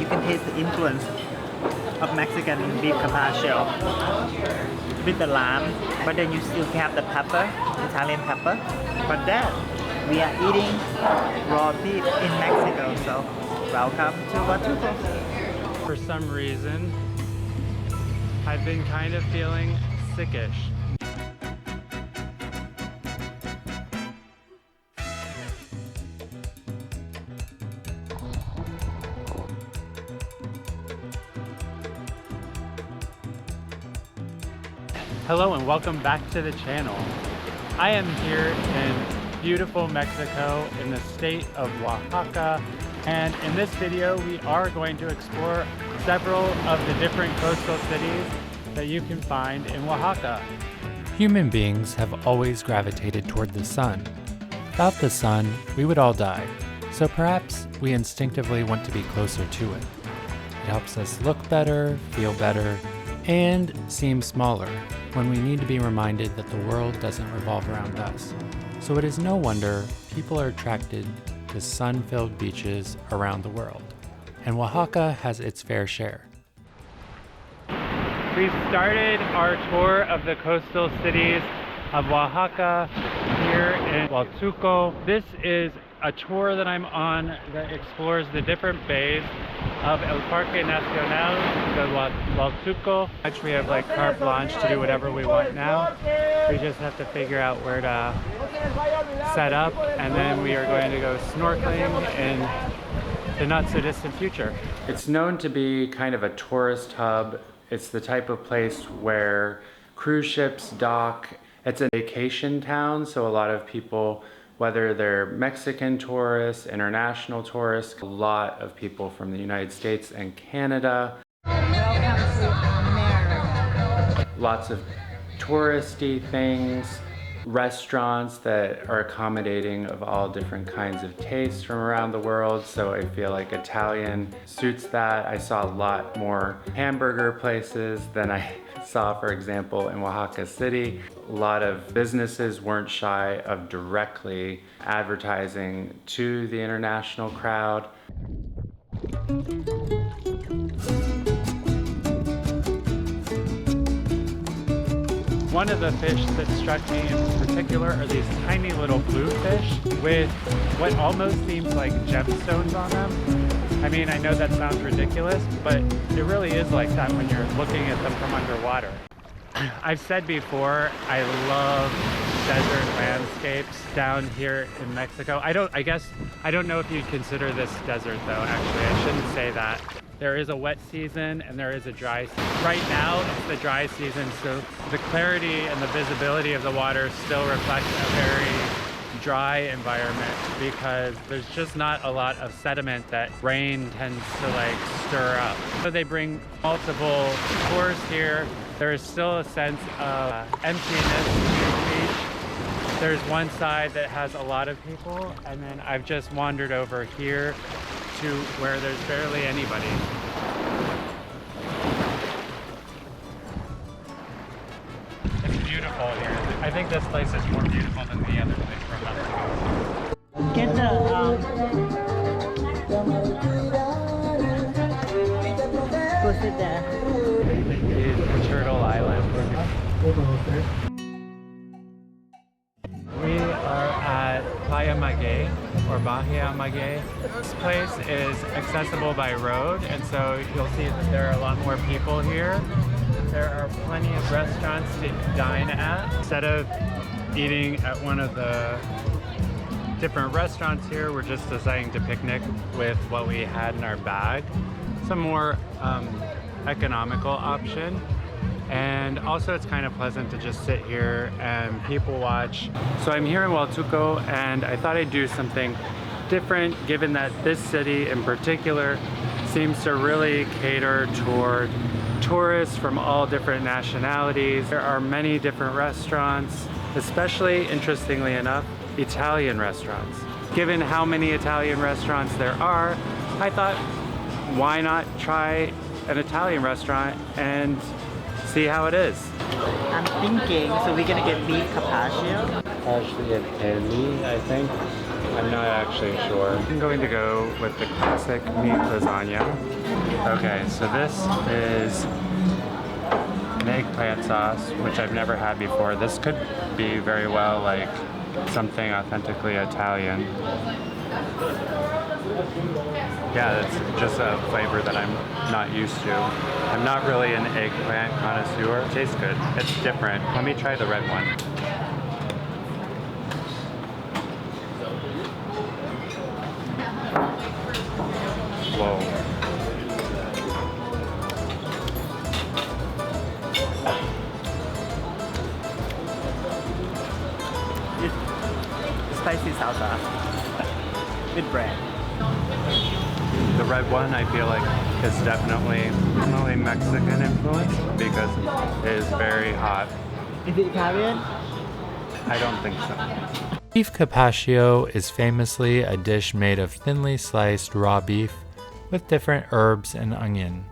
you can taste the influence of Mexican beef carpaccio with the lamb, but then you still have the pepper, Italian pepper. But then we are eating raw beef in Mexico, so welcome to Huatulco. For some reason, I've been kind of feeling sickish. Hello and welcome back to the channel. I am here in beautiful Mexico in the state of Oaxaca, and in this video we are going to explore several of the different coastal cities that you can find in Oaxaca. Human beings have always gravitated toward the sun. Without the sun, we would all die, so perhaps we instinctively want to be closer to it. It helps us look better, feel better, and seem smaller when we need to be reminded that the world doesn't revolve around us. So it is no wonder people are attracted to sun-filled beaches around the world. And Oaxaca has its fair share. We've started our tour of the coastal cities of Oaxaca here in Huatulco. This is a tour that I'm on that explores the different bays of El Parque Nacional de Huatulco. We have like carte blanche to do whatever we want now. We just have to figure out where to set up, and then we are going to go snorkeling in the not so distant future. It's known to be kind of a tourist hub. It's the type of place where cruise ships dock. It's a vacation town, so a lot of people, whether they're Mexican tourists, international tourists, a lot of people from the United States and Canada. Welcome to America. Lots of touristy things, restaurants that are accommodating of all different kinds of tastes from around the world. So I feel like Italian suits that. I saw a lot more hamburger places than I saw, for example, in Oaxaca City. A lot of businesses weren't shy of directly advertising to the international crowd. One of the fish that struck me in particular are these tiny little blue fish with what almost seems like gemstones on them. I mean, I know that sounds ridiculous, but it really is like that when you're looking at them from underwater. I've said before, I love desert landscapes down here in Mexico. I don't know if you'd consider this desert though, actually. I shouldn't say that. There is a wet season and there is a dry season. Right now, it's the dry season, so the clarity and the visibility of the water still reflects a very dry environment because there's just not a lot of sediment that rain tends to like stir up. So they bring multiple tours here. There is still a sense of emptiness to the beach. There's one side that has a lot of people, and then I've just wandered over here to where there's barely anybody. It's beautiful here. I think this place is more beautiful than the other place from Mexico. Get the what's it there? The Turtle Island. We are at Playa Maguey, or Bahia Maguey. This place is accessible by road, and so you'll see that there are a lot more people here. There are plenty of restaurants to dine at. Instead of eating at one of the different restaurants here, we're just deciding to picnic with what we had in our bag. Some more economical option. And also it's kind of pleasant to just sit here and people watch. So I'm here in Huatulco and I thought I'd do something different given that this city in particular seems to really cater toward tourists from all different nationalities. There are many different restaurants, especially interestingly enough, Italian restaurants. Given how many Italian restaurants there are, I thought, why not try an Italian restaurant and see how it is. I'm thinking, so we're gonna get beef carpaccio. Partially a Pelli, I think. I'm not actually sure. I'm going to go with the classic meat lasagna. Okay, so this is an eggplant sauce, which I've never had before. This could be very well like something authentically Italian. Yeah, that's just a flavor that I'm not used to. I'm not really an eggplant connoisseur. It tastes good. It's different. Let me try the red one. Whoa. It's spicy salsa with bread. The red one, I feel like, is definitely Mexican influence because it is very hot. Is it Italian? I don't think so. Beef carpaccio is famously a dish made of thinly sliced raw beef with different herbs and onion.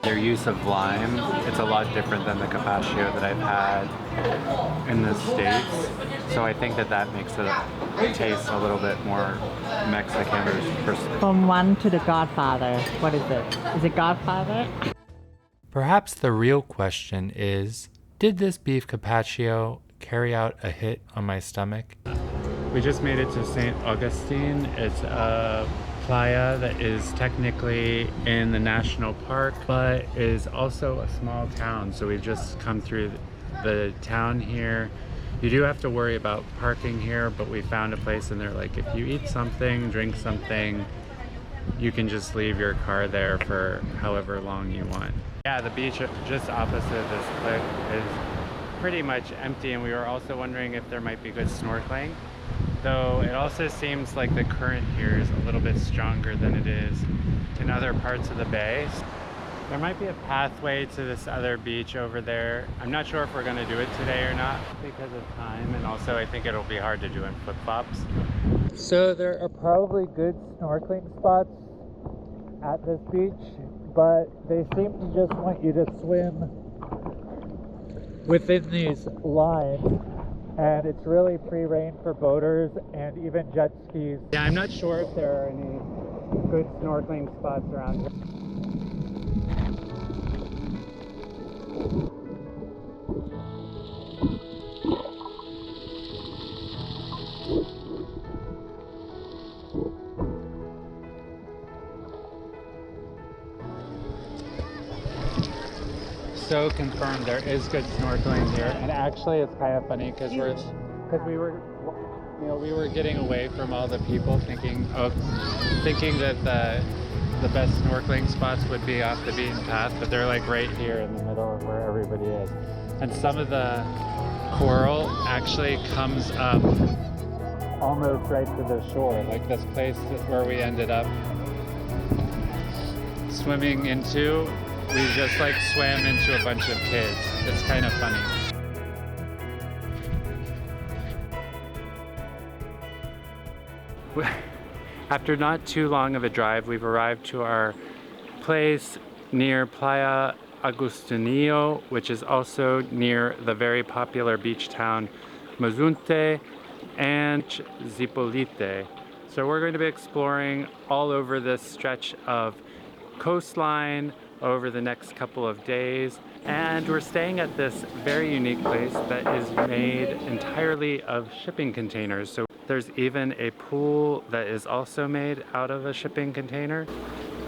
Their use of lime, it's a lot different than the carpaccio that I've had in the States. So I think that makes it taste a little bit more Mexican. From one to the Godfather. What is it? Is it Godfather? Perhaps the real question is, did this beef carpaccio carry out a hit on my stomach? We just made it to St. Augustine. It's a playa that is technically in the national park, but is also a small town. So we've just come through the town here. You do have to worry about parking here, but we found a place and they're like, if you eat something, drink something, you can just leave your car there for however long you want. Yeah, the beach just opposite this cliff is pretty much empty, and we were also wondering if there might be good snorkeling. Though it also seems like the current here is a little bit stronger than it is in other parts of the bay. There might be a pathway to this other beach over there. I'm not sure if we're going to do it today or not because of time, and also I think it'll be hard to do in flip-flops. So there are probably good snorkeling spots at this beach, but they seem to just want you to swim within these lines. And it's really free reign for boaters and even jet skis. Yeah, I'm not sure if there are any good snorkeling spots around here. So confirmed, there is good snorkeling here, and actually it's kind of funny because we were getting away from all the people, thinking that the best snorkeling spots would be off the beaten path, but they're like right here in the middle of where everybody is. And some of the coral actually comes up almost right to the shore, like this place where we ended up swimming into. We just like swam into a bunch of kids. It's kind of funny. After not too long of a drive, we've arrived to our place near Playa Agustinillo, which is also near the very popular beach town Mazunte and Zipolite. So we're going to be exploring all over this stretch of coastline over the next couple of days, and we're staying at this very unique place that is made entirely of shipping containers. So there's even a pool that is also made out of a shipping container.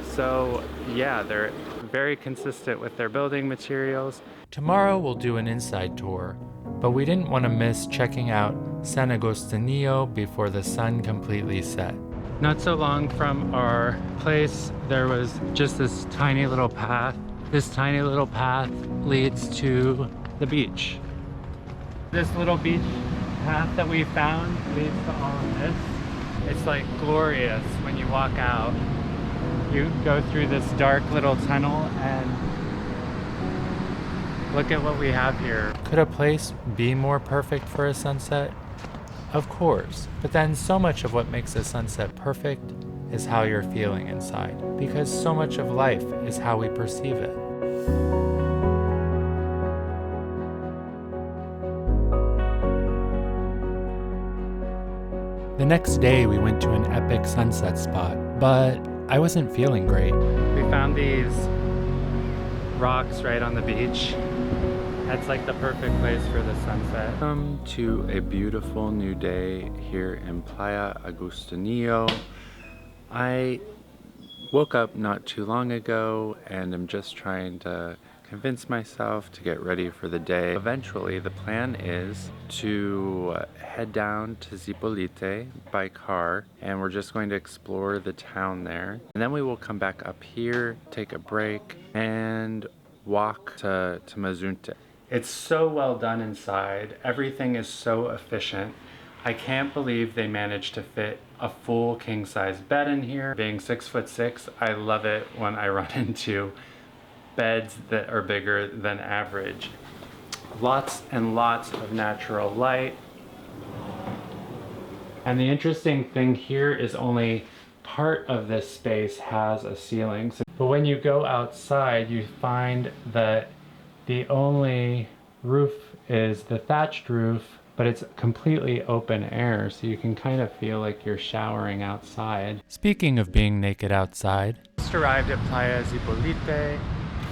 So yeah, they're very consistent with their building materials. Tomorrow we'll do an inside tour, but we didn't want to miss checking out San Agustinillo before the sun completely set. Not so long from our place, there was just this tiny little path. This tiny little path leads to the beach. This little beach path that we found leads to all of this. It's like glorious when you walk out. You go through this dark little tunnel and look at what we have here. Could a place be more perfect for a sunset? Of course, but then so much of what makes a sunset perfect is how you're feeling inside, because so much of life is how we perceive it. The The next day, we went to an epic sunset spot, but I wasn't feeling great. We found these rocks right on the beach. That's like the perfect place for the sunset. Welcome to a beautiful new day here in Playa Agustinillo. I woke up not too long ago and I'm just trying to convince myself to get ready for the day. Eventually, the plan is to head down to Zipolite by car, and we're just going to explore the town there. And then we will come back up here, take a break, and walk to Mazunte. It's so well done inside. Everything is so efficient. I can't believe they managed to fit a full king-size bed in here. Being 6'6", I love it when I run into beds that are bigger than average. Lots and lots of natural light. And the interesting thing here is only part of this space has a ceiling. But when you go outside, you find that the only roof is the thatched roof, but it's completely open air, so you can kind of feel like you're showering outside. Speaking of being naked outside, just arrived at Playa Zipolite,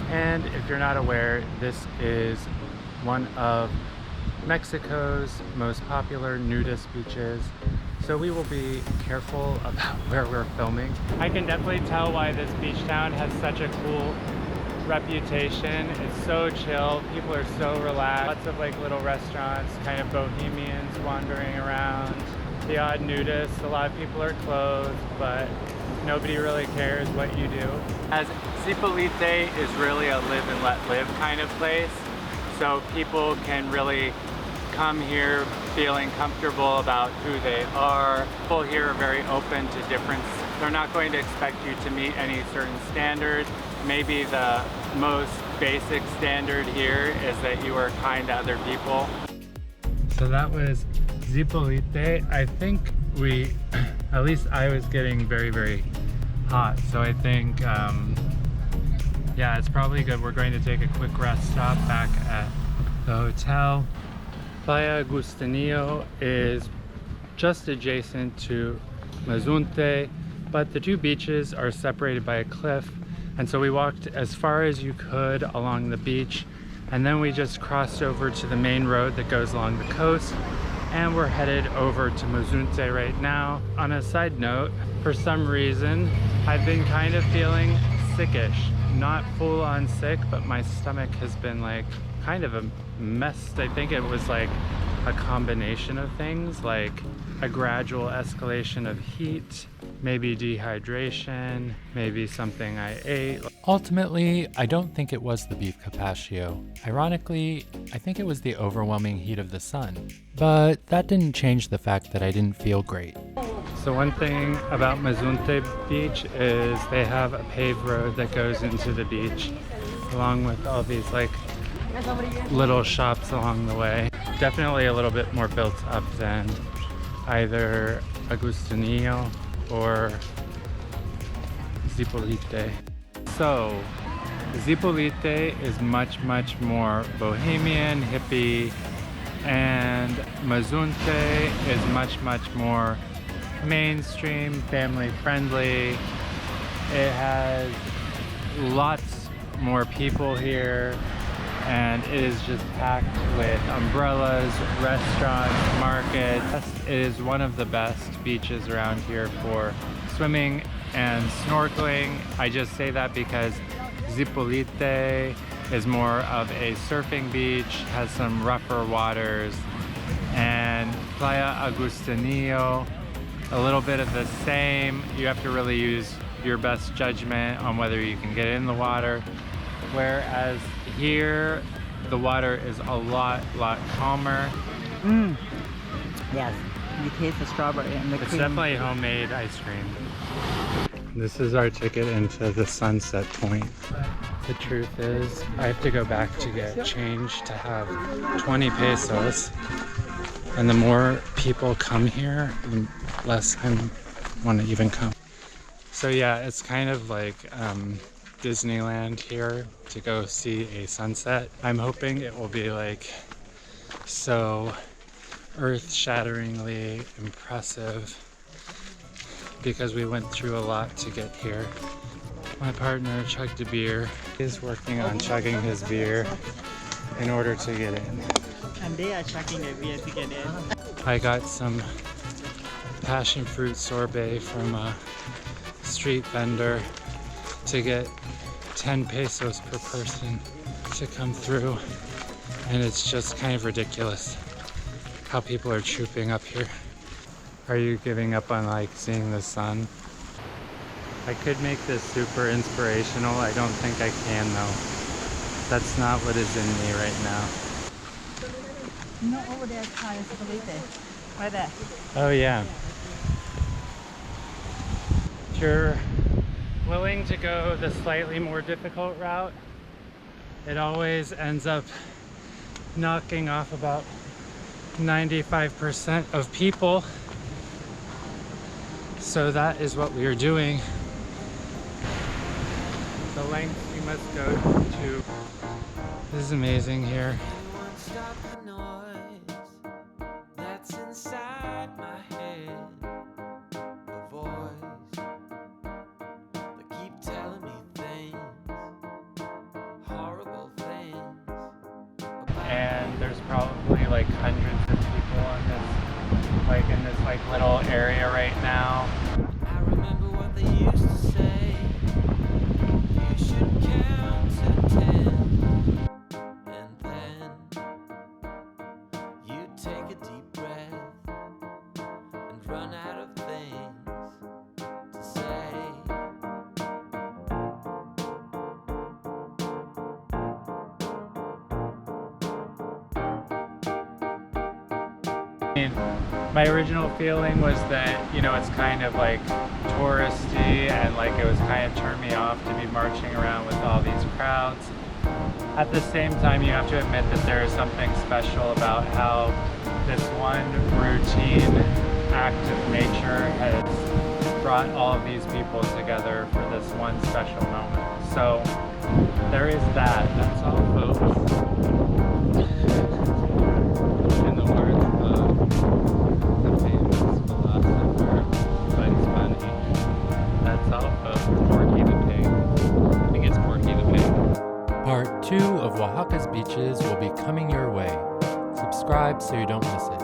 and if you're not aware, this is one of Mexico's most popular nudist beaches, so we will be careful about where we're filming. I can definitely tell why this beach town has such a cool reputation. It's so chill, people are so relaxed, lots of like little restaurants, kind of bohemians wandering around, the odd nudist. A lot of people are clothed, but nobody really cares what you do. As Zipolite is really a live and let live kind of place, so people can really come here feeling comfortable about who they are. People here are very open to difference. They're not going to expect you to meet any certain standards. Maybe the most basic standard here is that you are kind to other people. So that was Zipolite. I think at least I was getting very, very hot. So I think, yeah, it's probably good. We're going to take a quick rest stop back at the hotel. Playa Agustinillo is just adjacent to Mazunte, but the two beaches are separated by a cliff. And so we walked as far as you could along the beach, and then we just crossed over to the main road that goes along the coast, and we're headed over to Mazunte right now. On a side note, for some reason, I've been kind of feeling sickish. Not full on sick, but my stomach has been like kind of a mess. I think it was like a combination of things, like a gradual escalation of heat, maybe dehydration, maybe something I ate. ultimately, I don't think it was the beef carpaccio. Ironically, I think it was the overwhelming heat of the sun. But that didn't change the fact that I didn't feel great. So one thing about Mazunte Beach is they have a paved road that goes into the beach, along with all these like little shops along the way. Definitely a little bit more built up than either Agustinillo or Zipolite. So Zipolite is much more bohemian, hippie, and Mazunte is much more mainstream, family friendly. It has lots more people here, and it is just packed with umbrellas, restaurants, markets. It is one of the best beaches around here for swimming and snorkeling. I just say that because Zipolite is more of a surfing beach, has some rougher waters, and Playa Agustinillo, a little bit of the same. You have to really use your best judgment on whether you can get in the water. Whereas here, the water is a lot calmer. Yes, you taste the strawberry and the cream. It's definitely homemade ice cream. This is our ticket into the sunset point. The truth is, I have to go back to get change to have 20 pesos. And the more people come here, the less I want to even come. So yeah, it's kind of like Disneyland here to go see a sunset. I'm hoping it will be like so earth-shatteringly impressive because we went through a lot to get here. My partner chugged a beer. He's working on chugging his beer in order to get in. And they are chugging their beer to get in. I got some passion fruit sorbet from a street vendor to get 10 pesos per person to come through. And it's just kind of ridiculous how people are trooping up here. Are you giving up on like seeing the sun? I could make this super inspirational. I don't think I can though. That's not what is in me right now. No, over there, Zipolite. Right there. Oh yeah. If you're willing to go the slightly more difficult route, it always ends up knocking off about 95% of people. So that is what we are doing. The lengths we must go to. This is amazing here. And there's probably like hundreds of people in this little area right now. I remember what they used to say. You should count to 10, and then you take a deep breath and run out of things to say. My original feeling was that, you know, it's kind of like touristy and like it was kind of turned me off to be marching around with all these crowds. At the same time, you have to admit that there is something special about how this one routine act of nature has brought all of these people together for this one special moment. So there is that. That's all, folks. In the words of the famous philosopher Bugs Bunny, that's all, folks. Porky the Pig. I think it's Porky the Pig. Part 2 of Oaxaca's beaches will be coming your way. Subscribe so you don't miss it.